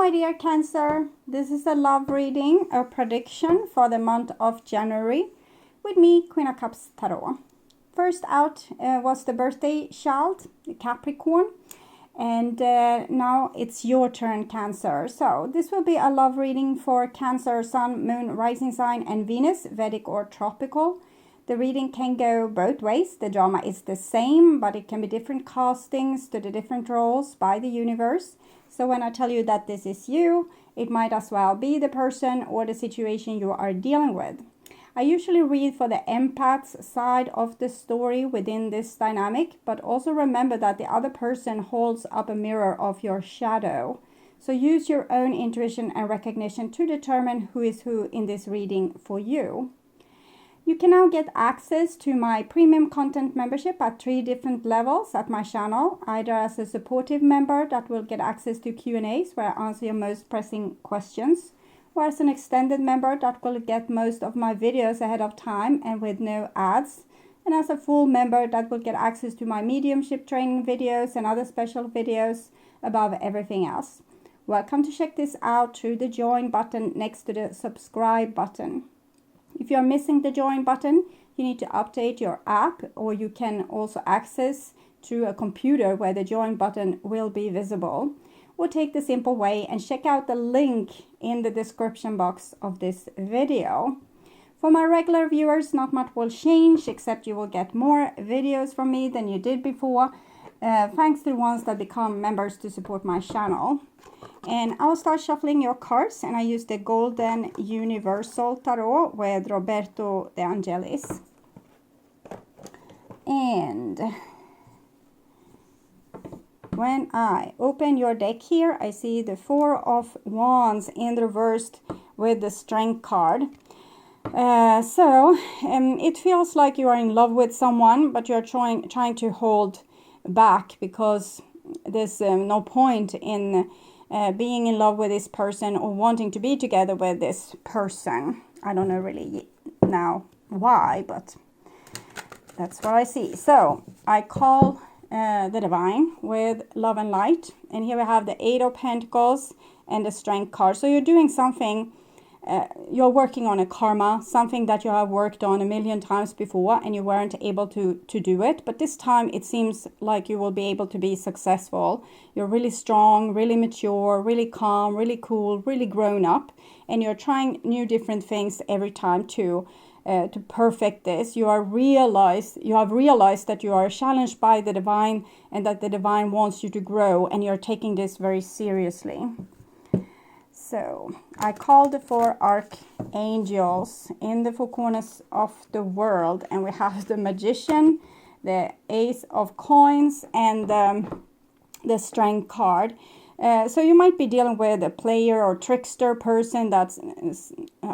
my dear Cancer, this is a love reading, a prediction for the month of January with me, Queen of Cups Tarot. First out was the birthday child, the Capricorn, and now it's your turn, Cancer. So this will be a love reading for Cancer, Sun, Moon, Rising Sign, and Venus, Vedic or Tropical. The reading can go both ways. The drama is the same, but it can be different castings to the different roles by the universe. So when I tell you that this is you, it might as well be the person or the situation you are dealing with. I usually read for the empath's side of the story within this dynamic, but also remember that the other person holds up a mirror of your shadow. So use your own intuition and recognition to determine who is who in this reading for you. You can now get access to my premium content membership at 3 different levels at my channel, either as a supportive member that will get access to Q&As where I answer your most pressing questions, or as an extended member that will get most of my videos ahead of time and with no ads, and as a full member that will get access to my mediumship training videos and other special videos above everything else. Welcome to check this out through the join button next to the subscribe button. If you are missing the join button, you need to update your app, or you can also access through a computer where the join button will be visible. Or take the simple way and check out the link in the description box of this video. For my regular viewers, not much will change, except you will get more videos from me than you did before, thanks to the ones that become members to support my channel. And I'll start shuffling your cards, and I use the Golden Universal Tarot with Roberto De Angelis. And when I open your deck here, I see the Four of Wands in reversed with the Strength card. It feels like you are in love with someone, but you're trying to hold back because there's no point in being in love with this person or wanting to be together with this person. I don't know really now why, but that's what I see. So I call the Divine with Love and Light, and here we have the Eight of Pentacles and the Strength card. So you're doing something, you're working on a karma, something that you have worked on a million times before and you weren't able to do it, but this time it seems like you will be able to be successful. You're really strong, really mature, really calm, really cool, really grown up, and you're trying new different things every time to perfect this. You have realized that you are challenged by the Divine and that the Divine wants you to grow, and you're taking this very seriously. So I call the 4 archangels in the 4 corners of the world, and we have the Magician, the Ace of Coins, and the Strength card. So you might be dealing with a player or trickster person that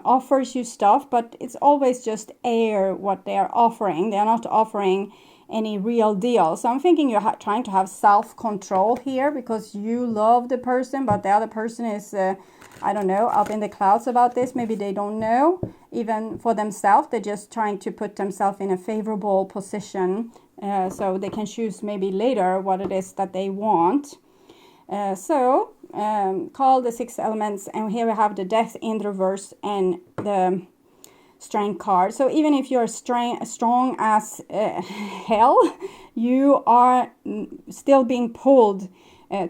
offers you stuff, but it's always just air what they are offering. They are not offering any real deal. So I'm thinking you're trying to have self-control here because you love the person, but the other person is, I don't know, up in the clouds about this. Maybe they don't know even for themselves. They're just trying to put themselves in a favorable position so they can choose maybe later what it is that they want. Call the 6 elements, and here we have the Death in reverse and the Strength card. So even if you're strong as hell, you are still being pulled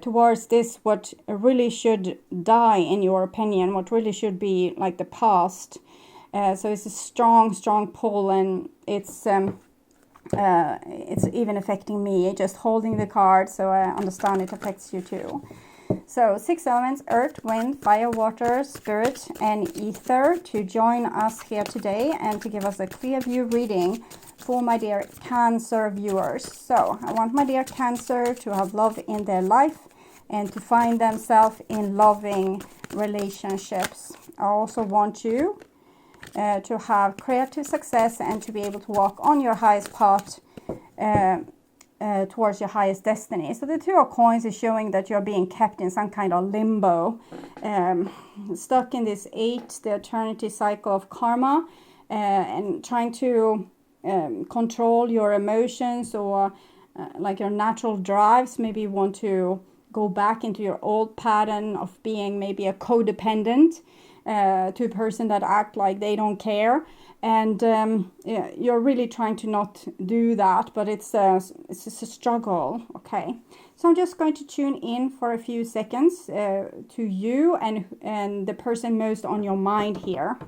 towards this what really should die, in your opinion, what really should be like the past. So it's a strong pull, and it's even affecting me just holding the card, so I understand it affects you too. So 6 elements: earth, wind, fire, water, spirit, and ether, to join us here today and to give us a clear view reading for my dear Cancer viewers. So I want my dear Cancer to have love in their life and to find themselves in loving relationships. I also want you to have creative success and to be able to walk on your highest path towards your highest destiny. So the 2 of Coins is showing that you're being kept in some kind of limbo, stuck in this 8, the eternity cycle of karma, and trying to control your emotions or like your natural drives. Maybe you want to go back into your old pattern of being maybe a codependent to a person that act like they don't care. And you're really trying to not do that, but it's just a struggle, okay? So I'm just going to tune in for a few seconds to you and the person most on your mind here.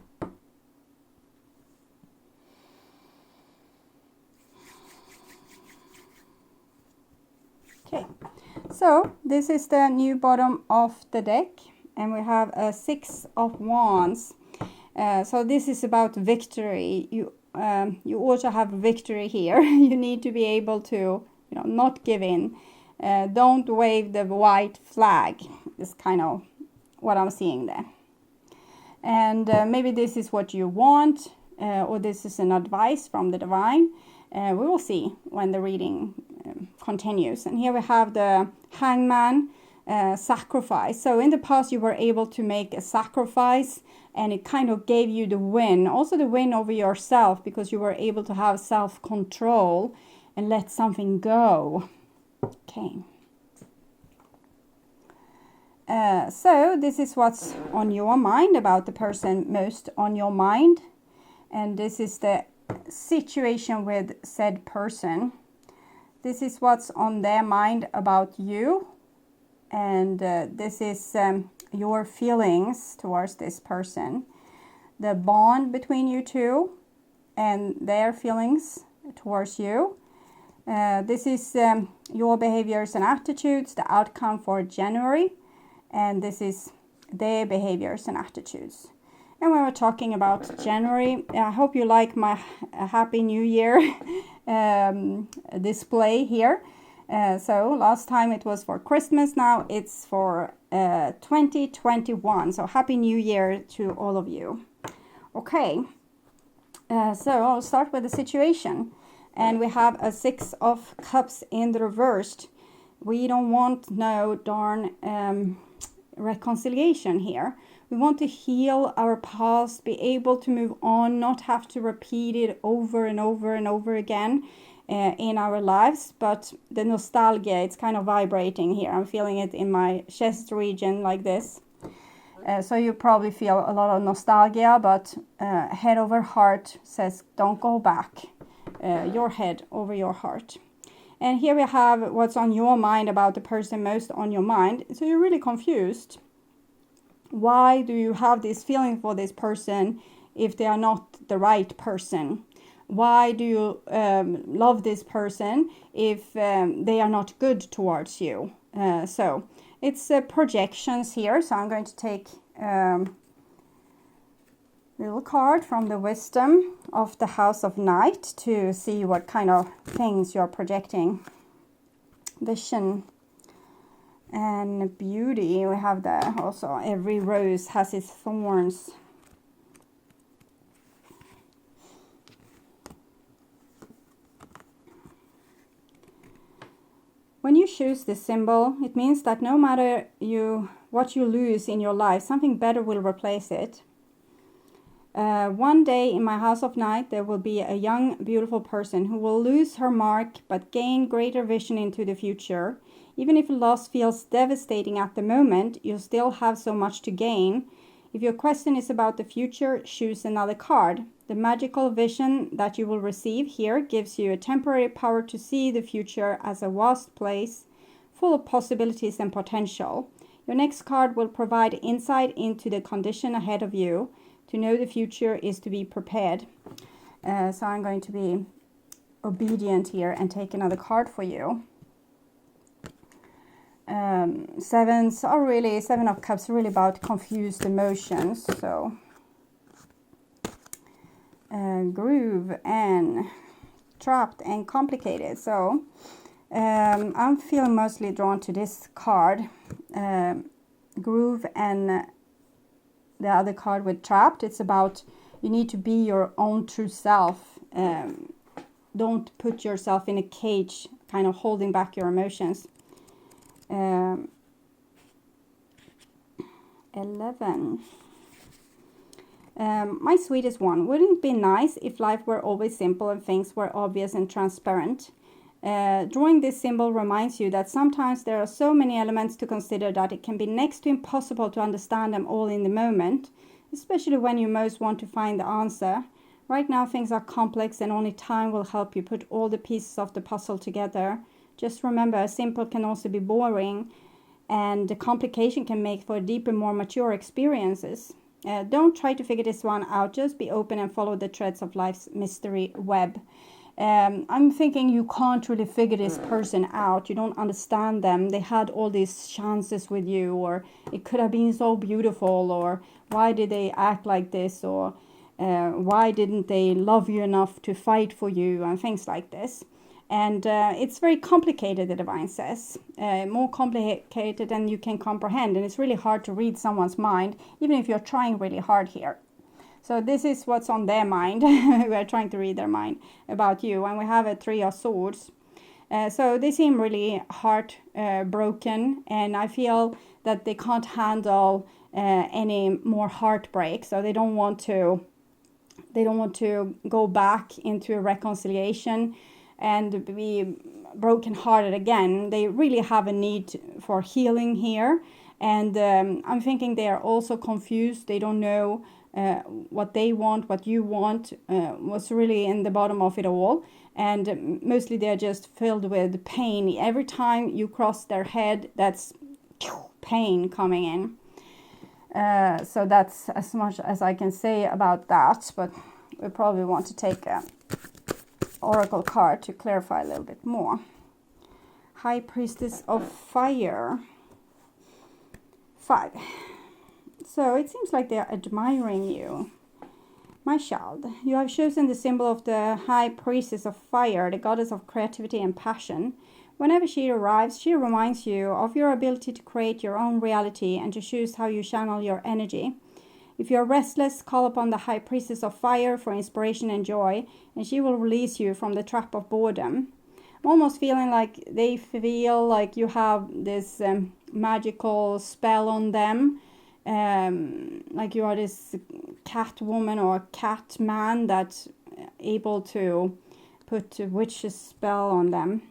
Okay, so this is the new bottom of the deck, and we have a 6 of Wands. So this is about victory. You also have victory here. You need to be able to, not give in. Don't wave the white flag. Is kind of what I'm seeing there. And maybe this is what you want, or this is an advice from the divine. We will see when the reading continues. And here we have the Hangman, sacrifice. So in the past you were able to make a sacrifice, and it kind of gave you the win. Also the win over yourself, because you were able to have self-control and let something go. Okay. So this is what's on your mind, about the person most on your mind. And this is the situation with said person. This is what's on their mind about you. And this is your feelings towards this person. The bond between you two and their feelings towards you. This is your behaviors and attitudes, the outcome for January. And this is their behaviors and attitudes. And when we're talking about January, I hope you like my Happy New Year display here. So last time it was for Christmas, now it's for 2021. So Happy New Year to all of you. Okay, so I'll start with the situation. And we have a 6 of Cups in the reversed. We don't want no darn reconciliation here. We want to heal our past, be able to move on, not have to repeat it over and over and over again in our lives. But the nostalgia, it's kind of vibrating here. I'm feeling it in my chest region like this. So you probably feel a lot of nostalgia, but head over heart says don't go back. Your head over your heart. And here we have what's on your mind about the person most on your mind. So you're really confused. Why do you have this feeling for this person if they are not the right person? Why do you love this person if they are not good towards you? So it's projections here. So I'm going to take little card from the wisdom of the House of Night to see what kind of things you're projecting. Vision and beauty. We have the also every rose has its thorns. When you choose this symbol, it means that no matter what you lose in your life, something better will replace it. One day in my House of Night, there will be a young, beautiful person who will lose her mark but gain greater vision into the future. Even if loss feels devastating at the moment, you'll still have so much to gain. If your question is about the future, choose another card. The magical vision that you will receive here gives you a temporary power to see the future as a vast place, full of possibilities and potential. Your next card will provide insight into the condition ahead of you. To know the future is to be prepared. So I'm going to be obedient here and take another card for you. Sevens are really, 7 of Cups really about confused emotions. So groove and trapped and complicated. So I'm feeling mostly drawn to this card. Groove and the other card with trapped. It's about you need to be your own true self. Don't put yourself in a cage, kind of holding back your emotions. 11. My sweetest one, wouldn't it be nice if life were always simple and things were obvious and transparent? Drawing this symbol reminds you that sometimes there are so many elements to consider that it can be next to impossible to understand them all in the moment, especially when you most want to find the answer. Right now things are complex and only time will help you put all the pieces of the puzzle together. Just remember, simple can also be boring, and the complication can make for deeper, more mature experiences. Don't try to figure this one out, just be open and follow the threads of life's mystery web. I'm thinking you can't really figure this person out. You don't understand them. They had all these chances with you, or it could have been so beautiful, or why did they act like this, or why didn't they love you enough to fight for you, and things like this. And it's very complicated, the divine says, more complicated than you can comprehend, and it's really hard to read someone's mind, even if you're trying really hard here. So this is what's on their mind. We are trying to read their mind about you. And we have a 3 of Swords. So they seem really heartbroken. And I feel that they can't handle any more heartbreak. So they don't want to go back into a reconciliation and be brokenhearted again. They really have a need for healing here. And I'm thinking they are also confused. They don't know what they want, what you want, what's really in the bottom of it all. And mostly they're just filled with pain. Every time you cross their head, that's pain coming in. So that's as much as I can say about that. But we probably want to take an oracle card to clarify a little bit more. High Priestess of Fire. 5. So it seems like they are admiring you. My child, you have chosen the symbol of the High Priestess of Fire, the goddess of creativity and passion. Whenever she arrives, she reminds you of your ability to create your own reality and to choose how you channel your energy. If you are restless, call upon the High Priestess of Fire for inspiration and joy, and she will release you from the trap of boredom. I'm almost feeling like they feel like you have this magical spell on them. Like you are this cat woman or cat man that's able to put a witch's spell on them.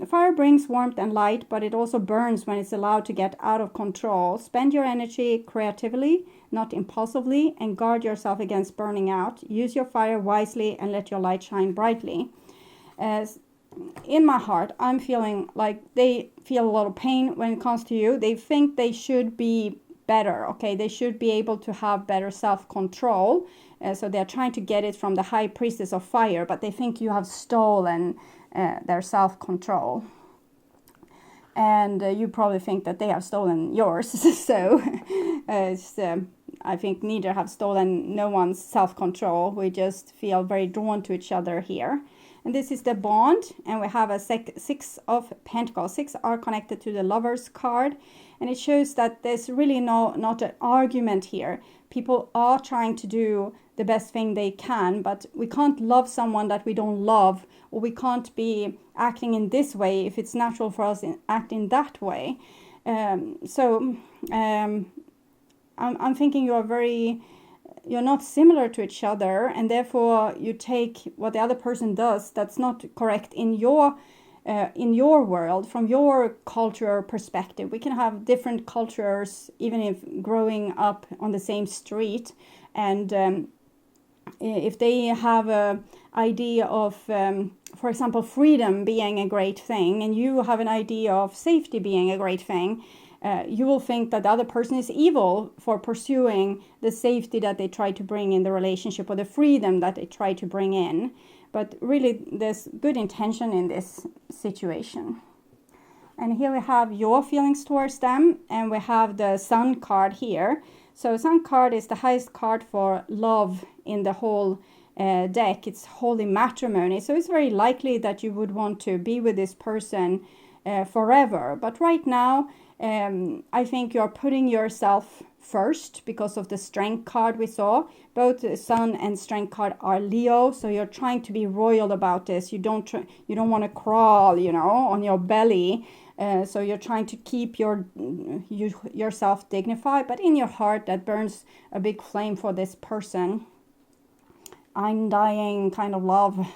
Fire brings warmth and light, but it also burns when it's allowed to get out of control. Spend your energy creatively, not impulsively, and guard yourself against burning out. Use your fire wisely and let your light shine brightly. In my heart, I'm feeling like they feel a lot of pain when it comes to you. They think they should be better, okay? They should be able to have better self-control. So they're trying to get it from the High Priestess of Fire, but they think you have stolen their self-control. And you probably think that they have stolen yours. So I think neither have stolen no one's self-control. We just feel very drawn to each other here. And this is the bond, and we have a 6 of Pentacles. 6 are connected to the Lovers card, and it shows that there's really not an argument here. People are trying to do the best thing they can, but we can't love someone that we don't love, or we can't be acting in this way if it's natural for us to act in that way. I'm thinking you're not similar to each other, and therefore you take what the other person does that's not correct in your world, from your cultural perspective. We can have different cultures even if growing up on the same street, and if they have an idea of, for example, freedom being a great thing, and you have an idea of safety being a great thing, you will think that the other person is evil for pursuing the safety that they try to bring in the relationship, or the freedom that they try to bring in. But really, there's good intention in this situation. And here we have your feelings towards them, and we have the Sun card here. So Sun card is the highest card for love in the whole deck. It's holy matrimony. So it's very likely that you would want to be with this person forever. But right now, I think you're putting yourself first because of the Strength card we saw. Both the Sun and Strength card are Leo, so you're trying to be royal about this. You don't want to crawl, on your belly. So you're trying to keep yourself dignified, but in your heart that burns a big flame for this person. Undying kind of love.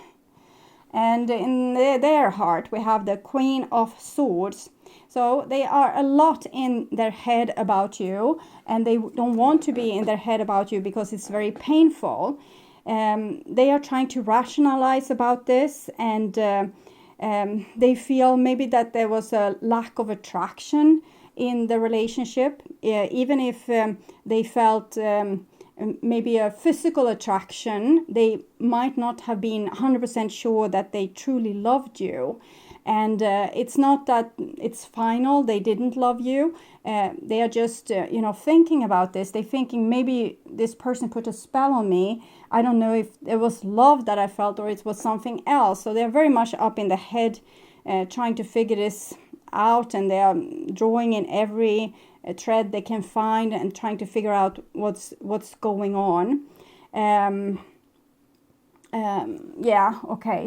And in their heart, we have the Queen of Swords. So they are a lot in their head about you, and they don't want to be in their head about you because it's very painful. They are trying to rationalize about this, and they feel maybe that there was a lack of attraction in the relationship, even if they felt maybe a physical attraction. They might not have been 100% sure that they truly loved you. And it's not that it's final, they didn't love you. They are just, thinking about this. They're thinking maybe this person put a spell on me. I don't know if it was love that I felt or it was something else. So they're very much up in the head trying to figure this out, and they are drawing in every thread they can find and trying to figure out what's going on.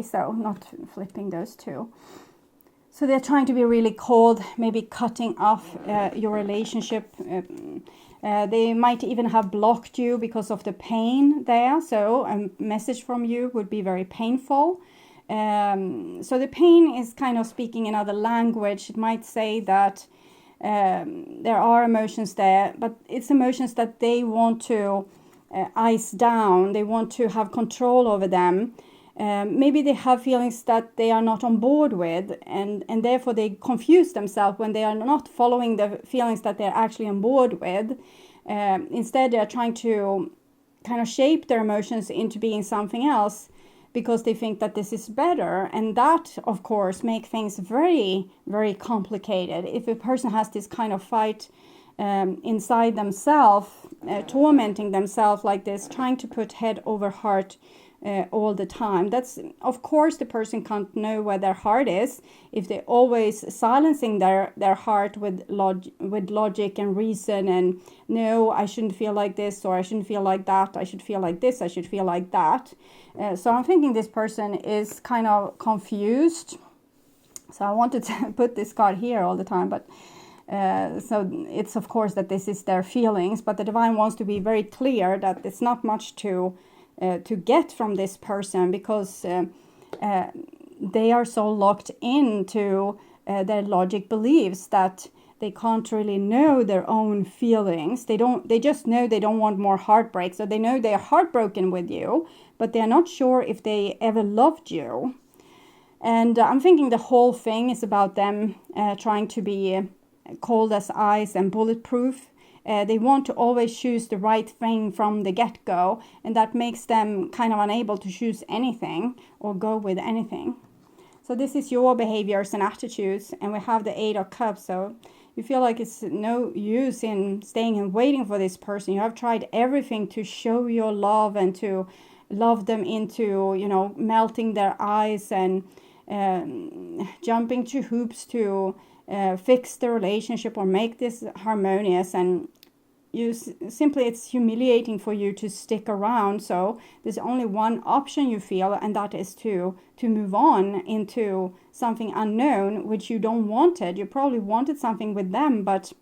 So not flipping those two. So they're trying to be really cold, maybe cutting off your relationship. They might even have blocked you because of the pain there. So a message from you would be very painful. So the pain is kind of speaking another language. It might say that there are emotions there, but it's emotions that they want to ice down. They want to have control over them. Maybe they have feelings that they are not on board with, and therefore they confuse themselves when they are not following the feelings that they're actually on board with. Instead, they're trying to kind of shape their emotions into being something else because they think that this is better. And that, of course, makes things very, very complicated. If a person has this kind of fight inside themselves, tormenting themselves like this, trying to put head over heart all the time. That's, of course, the person can't know where their heart is if they're always silencing their heart with logic and reason, and no, I shouldn't feel like this, or I shouldn't feel like that, I should feel like this, I should feel like that. So I'm thinking this person is kind of confused. So I wanted to put this card here all the time, but so it's of course that this is their feelings, but the divine wants to be very clear that it's not much to get from this person, because they are so locked into their logic beliefs that they can't really know their own feelings. They just know they don't want more heartbreak. So they know they're heartbroken with you, but they're not sure if they ever loved you. And I'm thinking the whole thing is about them trying to be cold as ice and bulletproof. They want to always choose the right thing from the get-go, and that makes them kind of unable to choose anything or go with anything. So this is your behaviors and attitudes, and we have the 8 of Cups. So you feel like it's no use in staying and waiting for this person. You have tried everything to show your love and to love them into, melting their eyes and jumping to hoops to fix the relationship or make this harmonious, and it's humiliating for you to stick around. So there's only one option you feel, and that is to move on into something unknown, which you don't wanted. You probably wanted something with them, but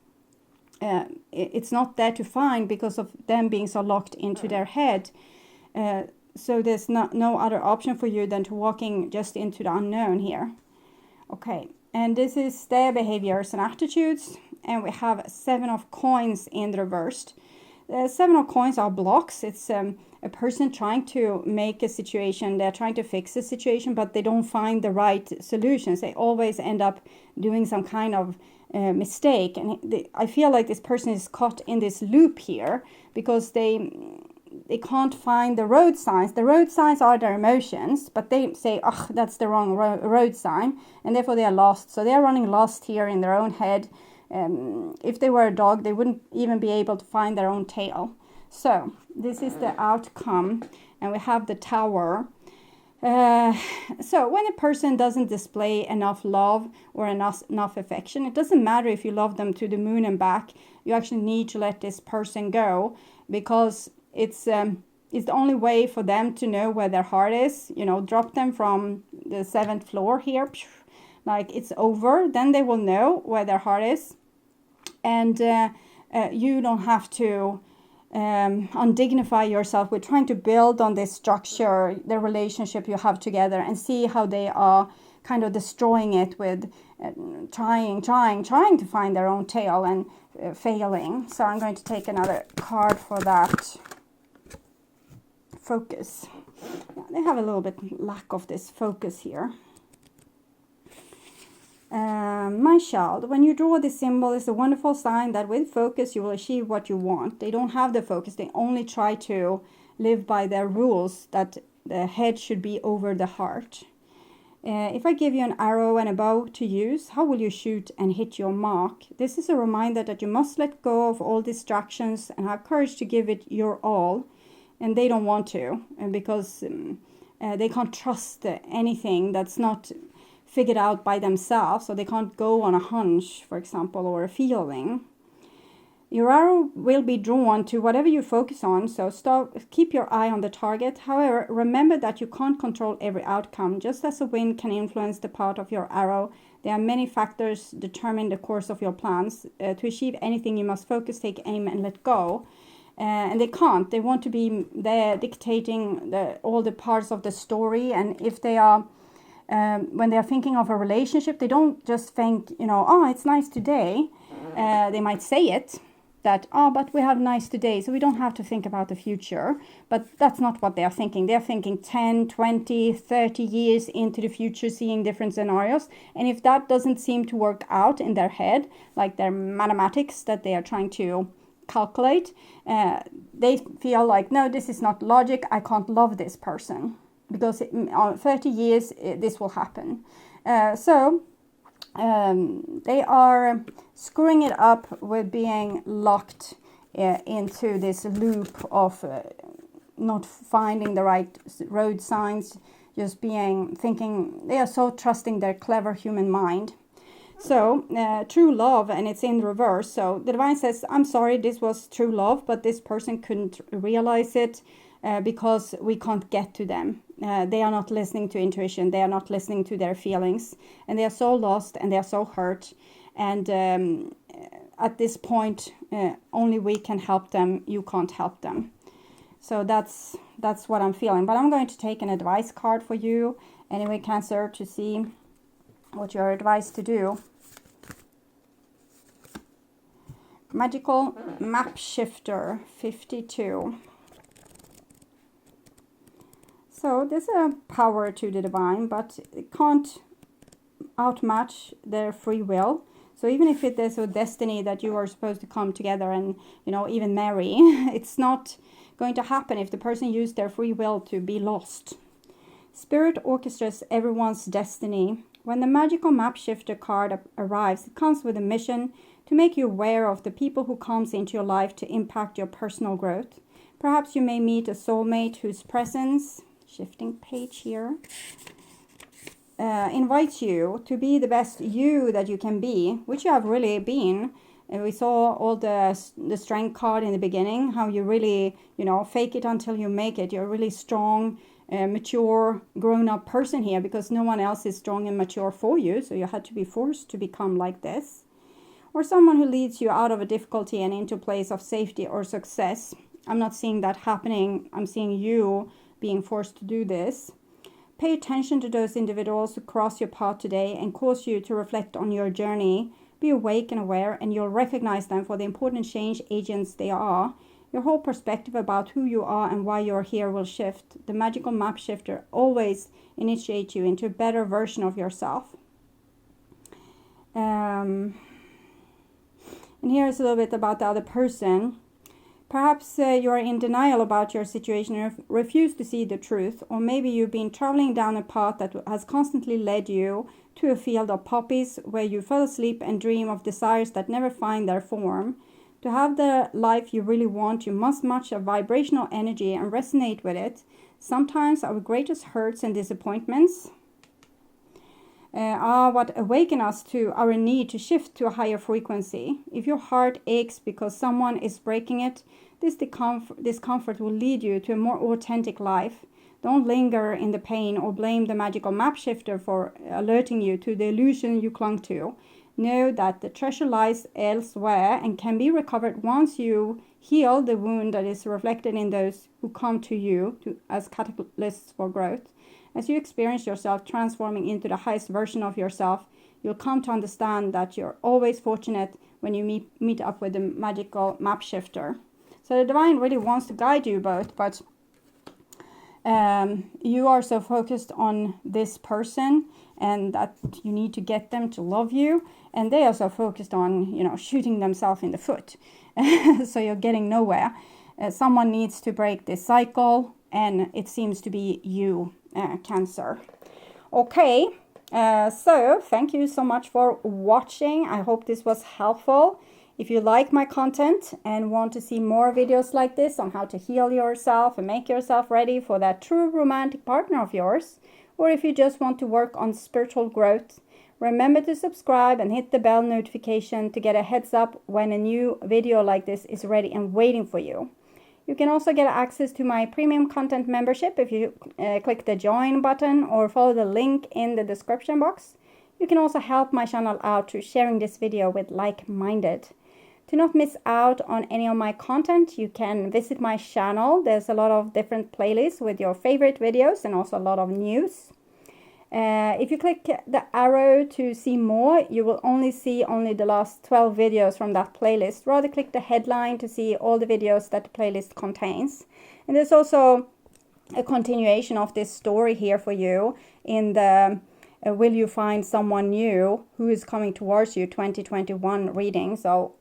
it's not there to find because of them being so locked into their head. So there's no other option for you than to walking just into the unknown here. Okay, and this is their behaviors and attitudes. And we have 7 of Coins in the reversed. 7 of Coins are blocks. It's a person trying to make a situation. They're trying to fix a situation, but they don't find the right solutions. They always end up doing some kind of mistake. And I feel like this person is caught in this loop here because they can't find the road signs. The road signs are their emotions, but they say, oh, that's the wrong road sign. And therefore they are lost. So they are running lost here in their own head. If they were a dog, they wouldn't even be able to find their own tail. So this is the outcome, and we have the Tower. So when a person doesn't display enough love or enough affection, it doesn't matter if you love them to the moon and back. You actually need to let this person go, because it's the only way for them to know where their heart is. Drop them from the 7th floor here, like it's over. Then they will know where their heart is. And you don't have to undignify yourself with trying to build on this structure, the relationship you have together, and see how they are kind of destroying it with trying to find their own tail and failing. So I'm going to take another card for that. Focus. Yeah, they have a little bit lack of this focus here. My child, when you draw this symbol, it's a wonderful sign that with focus you will achieve what you want. They don't have the focus. They only try to live by their rules that the head should be over the heart. If I give you an arrow and a bow to use, how will you shoot and hit your mark? This is a reminder that you must let go of all distractions and have courage to give it your all. And they don't want to, because they can't trust anything that's not figured out by themselves, so they can't go on a hunch, for example, or a feeling. Your arrow will be drawn to whatever you focus on, so keep your eye on the target. However, remember that you can't control every outcome. Just as the wind can influence the path of your arrow, there are many factors determine the course of your plans. To achieve anything, you must focus, take aim, and let go. And they can't. They want to be there dictating all the parts of the story. And if they are, when they are thinking of a relationship, they don't just think, oh, it's nice today. They might say it, that, oh, but we have nice today, so we don't have to think about the future. But that's not what they are thinking. They are thinking 10, 20, 30 years into the future, seeing different scenarios. And if that doesn't seem to work out in their head, like their mathematics that they are trying to calculate, they feel like, no, this is not logic, I can't love this person because on 30 years this will happen. So they are screwing it up with being locked into this loop of not finding the right road signs, just thinking they are so trusting their clever human mind. So, true love, and it's in reverse. So, the divine says, I'm sorry, this was true love, but this person couldn't realize it because we can't get to them. They are not listening to intuition. They are not listening to their feelings. And they are so lost and they are so hurt. And at this point, only we can help them. You can't help them. So, that's what I'm feeling. But I'm going to take an advice card for you, anyway, Cancer, to see what you're advised to do. Magical Map Shifter 52. So there's a power to the divine, but it can't outmatch their free will. So even if it is a destiny that you are supposed to come together and, even marry, it's not going to happen if the person used their free will to be lost. Spirit orchestras everyone's destiny. When the magical map shifter card arrives, it comes with a mission to make you aware of the people who comes into your life to impact your personal growth. Perhaps you may meet a soulmate whose presence, shifting page here, invites you to be the best you that you can be, which you have really been. And we saw all the strength card in the beginning, how you really, fake it until you make it. You're really strong, mature, grown-up person here because no one else is strong and mature for you. So you had to be forced to become like this. Or someone who leads you out of a difficulty and into a place of safety or success. I'm not seeing that happening. I'm seeing you being forced to do this. Pay attention to those individuals who cross your path today and cause you to reflect on your journey. Be awake and aware, and you'll recognize them for the important change agents they are. Your whole perspective about who you are and why you're here will shift. The magical map shifter always initiates you into a better version of yourself. And here's a little bit about the other person. Perhaps you are in denial about your situation and refuse to see the truth. Or maybe you've been traveling down a path that has constantly led you to a field of poppies where you fell asleep and dream of desires that never find their form. To have the life you really want, you must match a vibrational energy and resonate with it. Sometimes our greatest hurts and disappointments are what awaken us to our need to shift to a higher frequency. If your heart aches because someone is breaking it, this discomfort will lead you to a more authentic life. Don't linger in the pain or blame the magical map shifter for alerting you to the illusion you clung to. Know that the treasure lies elsewhere and can be recovered once you heal the wound that is reflected in those who come to you as catalysts for growth. As you experience yourself transforming into the highest version of yourself, you'll come to understand that you're always fortunate when you meet up with the magical map shifter. So the divine really wants to guide you both, but you are so focused on this person and that you need to get them to love you, and they are so focused on, you know, shooting themselves in the foot. So you're getting nowhere. Someone needs to break this cycle, and it seems to be you, Cancer. Okay, so thank you so much for watching. I hope this was helpful. If you like my content and want to see more videos like this on how to heal yourself and make yourself ready for that true romantic partner of yours, or if you just want to work on spiritual growth, remember to subscribe and hit the bell notification to get a heads up when a new video like this is ready and waiting for you. You can also get access to my premium content membership if you click the join button or follow the link in the description box. You can also help my channel out through sharing this video with like-minded. To not miss out on any of my content, you can visit my channel. There's a lot of different playlists with your favorite videos and also a lot of news. If you click the arrow to see more, you will only see the last 12 videos from that playlist. Rather click the headline to see all the videos that the playlist contains. And there's also a continuation of this story here for you in the Will You Find Someone New Who Is Coming Towards You 2021 reading. So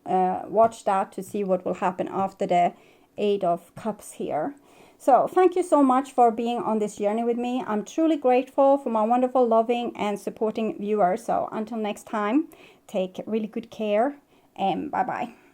watch that to see what will happen after the 8 of Cups here. So thank you so much for being on this journey with me. I'm truly grateful for my wonderful, loving and supporting viewers. So until next time, take really good care and bye-bye.